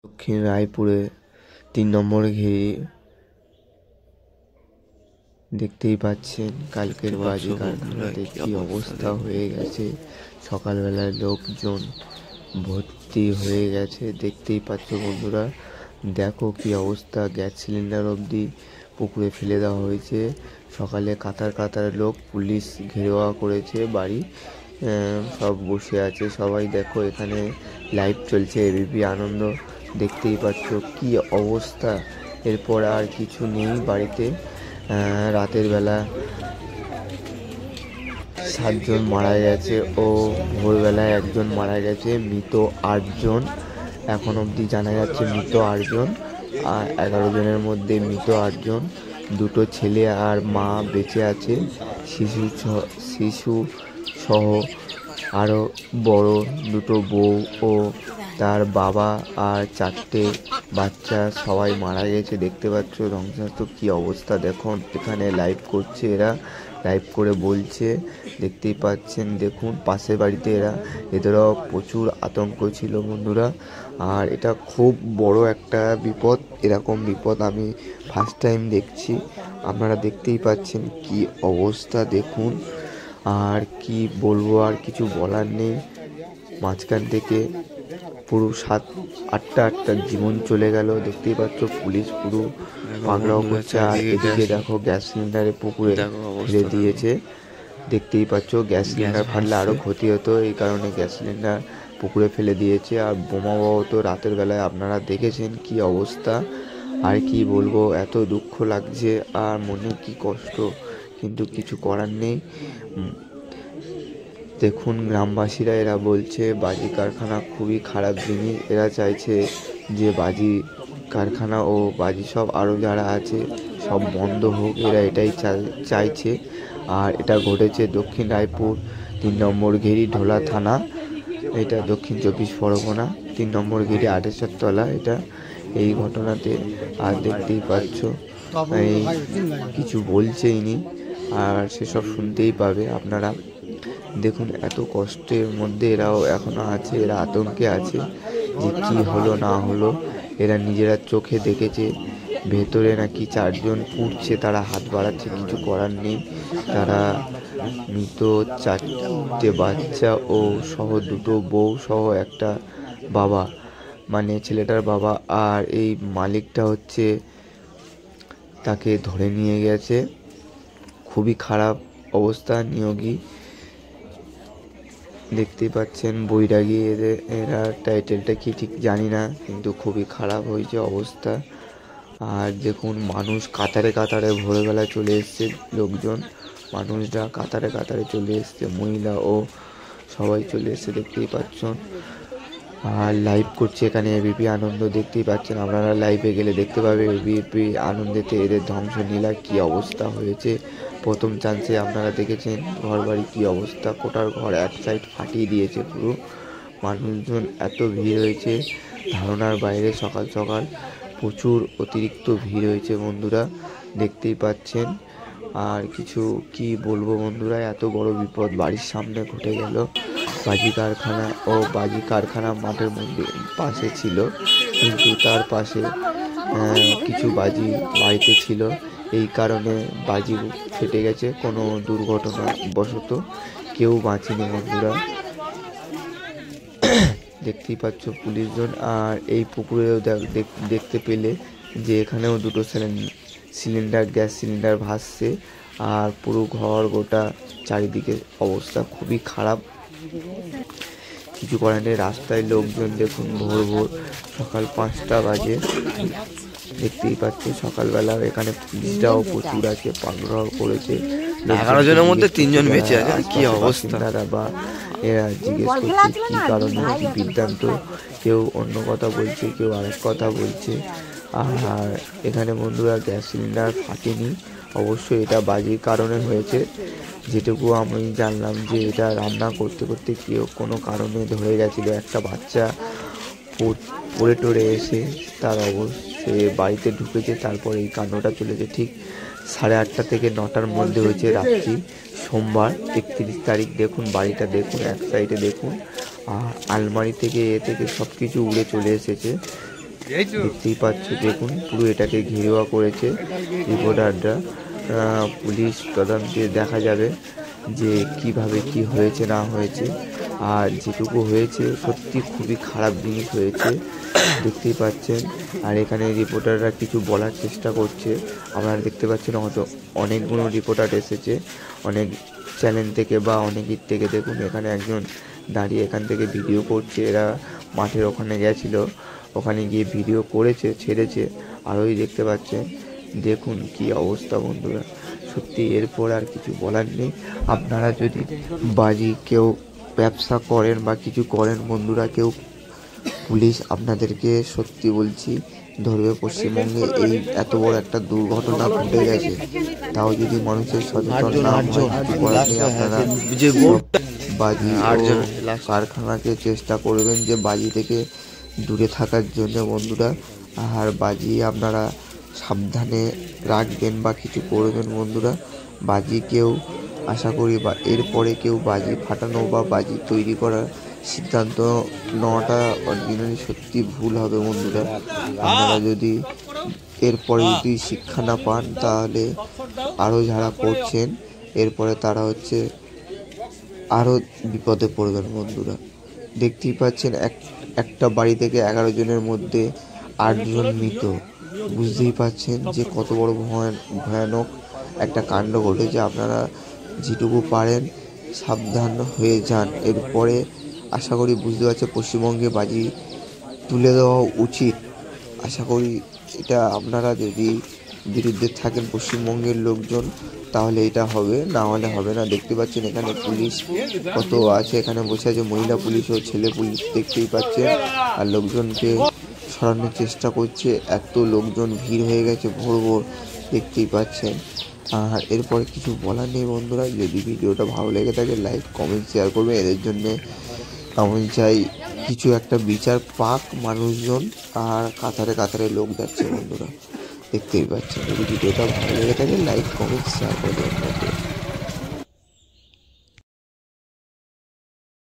দক্ষিণ রায়পুরে ৩ নম্বর ঘেরি দেখতেই পাচ্ছেন কালকের বাজি কারখানাতে কি অবস্থা হয়ে গেছে। সকালবেলায় লোকজন ভর্তি হয়ে গেছে, দেখতেই পাচ্ছ বন্ধুরা। দেখো কি অবস্থা, গ্যাস সিলিন্ডার অবধি পুকুরে ফেলে দেওয়া হয়েছে। সকালে কাতার কাতার লোক, পুলিশ ঘেরাওয়া করেছে বাড়ি, সব বসে আছে সবাই। দেখো এখানে লাইভ চলছে এবিপি আনন্দ, দেখতেই পাচ্ছ কি অবস্থা। এরপর আর কিছু নেই বাড়িতে। রাতের বেলা 7 জন মারা গেছে ও ভোরবেলায় 1 জন মারা গেছে, মৃত 8 জন। এখন অবধি জানা যাচ্ছে মৃত 8 জন, আর 11 জনের মধ্যে মৃত 8 জন। 2টো ছেলে আর মা বেঁচে আছে, শিশু সহ আরও বড় 2টো বউ ও তার বাবা আর 4টে বাচ্চা সবাই মারা গেছে। দেখতে পাচ্ছ ধ্বংসাত্মক কি অবস্থা। দেখুন এখানে লাইভ করছে, এরা লাইভ করে বলছে, দেখতেই পাচ্ছেন। দেখুন পাশের বাড়িতে এদেরও প্রচুর আতঙ্ক ছিল বন্ধুরা। আর এটা খুব বড় একটা বিপদ, এরকম বিপদ আমি ফার্স্ট টাইম দেখছি। আপনারা দেখতেই পাচ্ছেন কি অবস্থা, দেখুন। আর কি বলবো, আর কিছু বলার নেই। মাঝখান থেকে পুরো 7-8টা জীবন চলে গেল, দেখতেই পাচ্ছ। পুলিশ পুরো পাকড়াও করছে। আর এদিকে দেখো গ্যাস সিলিন্ডারে পুকুরে ফেলে দিয়েছে, দেখতেই পাচ্ছ। গ্যাস সিলিন্ডার ফাটলে আরও ক্ষতি হতো, এই কারণে গ্যাস সিলিন্ডার পুকুরে ফেলে দিয়েছে। আর বোমাও তো রাতের বেলায় আপনারা দেখেছেন কি অবস্থা। আর কি বলবো, এত দুঃখ লাগছে আর মনে কি কষ্ট, কিন্তু কিছু করার নেই। দেখুন গ্রামবাসীরা এরা বলছে বাজি কারখানা খুবই খারাপ জিনিস। এরা চাইছে যে বাজি কারখানা ও বাজি সব আরও যারা আছে সব বন্ধ হোক, এরা এটাই চাইছে। আর এটা ঘটেছে দক্ষিণ রায়পুর 3 নম্বর ঘেরি, ঢোলা থানা। এটা দক্ষিণ 24 পরগনা, 3 নম্বর ঘেরি, 28 তলা এটা। এই ঘটনাতে আর দেখতেই পাচ্ছ এই কিছু বলছে ইনি, আর সেসব শুনতেই পাবে আপনারা। দেখুন এত কষ্টের মধ্যে এরাও এখনো আছে, এরা আতঙ্কে আছে যে কি হলো না হলো। এরা নিজেরা চোখে দেখেছে ভেতরে নাকি 4 জন পুড়ছে, তারা হাত বাড়াচ্ছে, কিছু করার নেই। তারা মৃত 4টে বাচ্চা ও সহ 2টো বউ সহ একটা বাবা, মানে ছেলেটার বাবা। আর এই মালিকটা হচ্ছে, তাকে ধরে নিয়ে গেছে। খুবই খারাপ অবস্থা। নিয়োগী দেখতেই পাচ্ছেন, বৈরাগী এরা টাইটেলটা কি ঠিক জানি না, কিন্তু খুবই খারাপ হয়েছে অবস্থা। আর দেখুন মানুষ কাতারে কাতারে ভোরবেলা চলে এসছে, লোকজন মানুষরা কাতারে কাতারে চলে এসছে, মহিলা ও সবাই চলে এসছে, দেখতেই পাচ্ছেন। আর লাইভ করছে এখানে এবিপি আনন্দ, দেখতেই পাচ্ছেন। আপনারা লাইভে গেলে দেখতে পাবে এবিপি আনন্দেতে এদের ধ্বংসলীলা কি অবস্থা হয়েছে। প্রথম চান্সে আপনারা দেখেছেন ঘর বাড়ি কী অবস্থা, কোটার ঘর এক সাইড ফাটিয়ে দিয়েছে পুরো। মানুষজন এত ভিড় হয়েছে ধারণার বাইরে। সকাল সকাল প্রচুর অতিরিক্ত ভিড় হয়েছে বন্ধুরা, দেখতেই পাচ্ছেন। আর কিছু কি বলবো বন্ধুরা, এত বড় বিপদ বাড়ির সামনে ঘটে গেল। বাজি কারখানা ও বাজি কারখানা মাঠের মধ্যে পাশে ছিল, কিন্তু তার পাশে কিছু বাজি বাড়িতে ছিল, এই কারণে বাজি ফেটে গেছে। কোনো দুর্ঘটনা বশত কেউ বাঁচেনি বন্ধুরা, দেখতেই পাচ্ছ পুলিশজন। আর এই পুকুরেও দেখতে পেলে যে এখানেও 2টো সিলিন্ডার, গ্যাস সিলিন্ডার ভাসছে। আর পুরো ঘর গোটা চারিদিকে অবস্থা খুবই খারাপ, কিছু করার নেই। রাস্তায় লোকজন দেখুন, ভোর ভোর সকাল 5টা বাজে, দেখতেই পাচ্ছি। সকালবেলা এখানে পুলিশরাও প্রচুর আছে, পাকড়াও করেছে। 11 জনের মধ্যে 3 জন বেঁচে আছে, কি অবস্থা। বা এরা জিজ্ঞেস করছে কি কারণে, কি বৃত্তান্ত। কেউ অন্য কথা বলছে, কেউ আরেক কথা বলছে। আর এখানে বন্ধুরা গ্যাস সিলিন্ডার ফাটেনি, অবশ্যই এটা বাজির কারণে হয়েছে। যেটুকু আমি জানলাম যে এটা রান্না করতে করতে কেউ কোনো কারণে ধরে গেছিলো, একটা বাচ্চা পড়ে টরে এসে তার সে বাড়িতে ঢুকেছে, তারপর এই কাণ্ডটা চলেছে। ঠিক 8:30 থেকে 9টার মধ্যে হয়েছে, রাত্রি, সোমবার 31 তারিখ। দেখুন বাড়িটা দেখুন, এক সাইডে দেখুন, আর আলমারি থেকে থেকে সব কিছু উড়ে চলে এসেছে। দেখতেই পাচ্ছ, দেখুন পুরো এটাকে ঘেরোয়া করেছে রিপোর্টাররা। পুলিশ তদন্তে দেখা যাবে যে কিভাবে কি হয়েছে না হয়েছে। আর যেটুকু হয়েছে সত্যি খুবই খারাপ জিনিস হয়েছে, দেখতেই পাচ্ছেন। আর এখানে রিপোর্টাররা কিছু বলার চেষ্টা করছে। আপনারা দেখতে পাচ্ছেন হয়তো অনেকগুলো রিপোর্টার এসেছে অনেক চ্যানেল থেকে বা অনেকের থেকে। দেখুন এখানে একজন দাঁড়িয়ে এখান থেকে ভিডিও করছে। এরা মাঠের ওখানে গেছিল, ওখানে গিয়ে ভিডিও করেছে, ছেড়েছে। আর ওই দেখতে পাচ্ছেন, দেখুন কি অবস্থা বন্ধুরা। সত্যি এরপর আর কিছু বলার নেই। আপনারা যদি বাজি কেউ ব্যবসা করেন বা কিছু করেন বন্ধুরা, কেউ পুলিশ আপনাদেরকে সত্যি বলছি ধরবে। পশ্চিমবঙ্গে এই এত বড় একটা দুর্ঘটনা ঘটে গেছে, তাও যদি মানুষের সচেতন না হয় কিছু করার নেই। আপনারা বাজি কারখানাকে চেষ্টা করবেন যে বাজি থেকে দূরে থাকার জন্য বন্ধুরা। আর বাজি আপনারা সাবধানে রাখবেন বা কিছু করবেন বন্ধুরা। বাজি কেউ আশা করি বা এরপরে কেউ বাজি ফাটানো বা বাজি তৈরি করার সিদ্ধান্ত নেওয়াটা অরিজিনালি সত্যি ভুল হবে বন্ধুরা। আপনারা যদি এরপরে যদি শিক্ষা না পান, তাহলে আরও যারা করছেন এরপরে তারা আরও বিপদে পড়বেন বন্ধুরা। দেখতেই পাচ্ছেন একটা বাড়ি থেকে 11 জনের মধ্যে 8 জন মৃত। বুঝতেই পাচ্ছেন যে কত বড় ভয়ানক একটা কাণ্ড ঘটেছে। আপনারা যেটুকু পারেন সাবধান হয়ে যান। এরপরে আশা করি বুঝতে পারছে পশ্চিমবঙ্গে বাজি তুলে দেওয়া উচিত। আশা করি এটা আপনারা যদি বিরুদ্ধে থাকেন পশ্চিমবঙ্গের লোকজন, তাহলে এটা হবে, না হলে হবে না। দেখতে পাচ্ছেন এখানে পুলিশ কত আছে, এখানে বসে আছে মহিলা পুলিশ ও ছেলে পুলিশ, দেখতেই পাচ্ছেন। আর লোকজনকে সরানোর চেষ্টা করছে, এত লোকজন ভিড় হয়ে গেছে ভোর ভোর, দেখতেই পাচ্ছেন। আর এরপরে কিছু বলার নেই বন্ধুরা। যদি ভিডিওটা ভালো লেগে থাকে লাইক কমেন্ট শেয়ার করবে। এদের জন্যে আমি চাই কিছু একটা বিচার পাক মানুষজন। আর কাতারে কাতারে লোক যাচ্ছে বন্ধুরা, দেখতেই পাচ্ছেন। যদি ভিডিওটা ভালো লেগে থাকে লাইক কমেন্ট শেয়ার করবেন।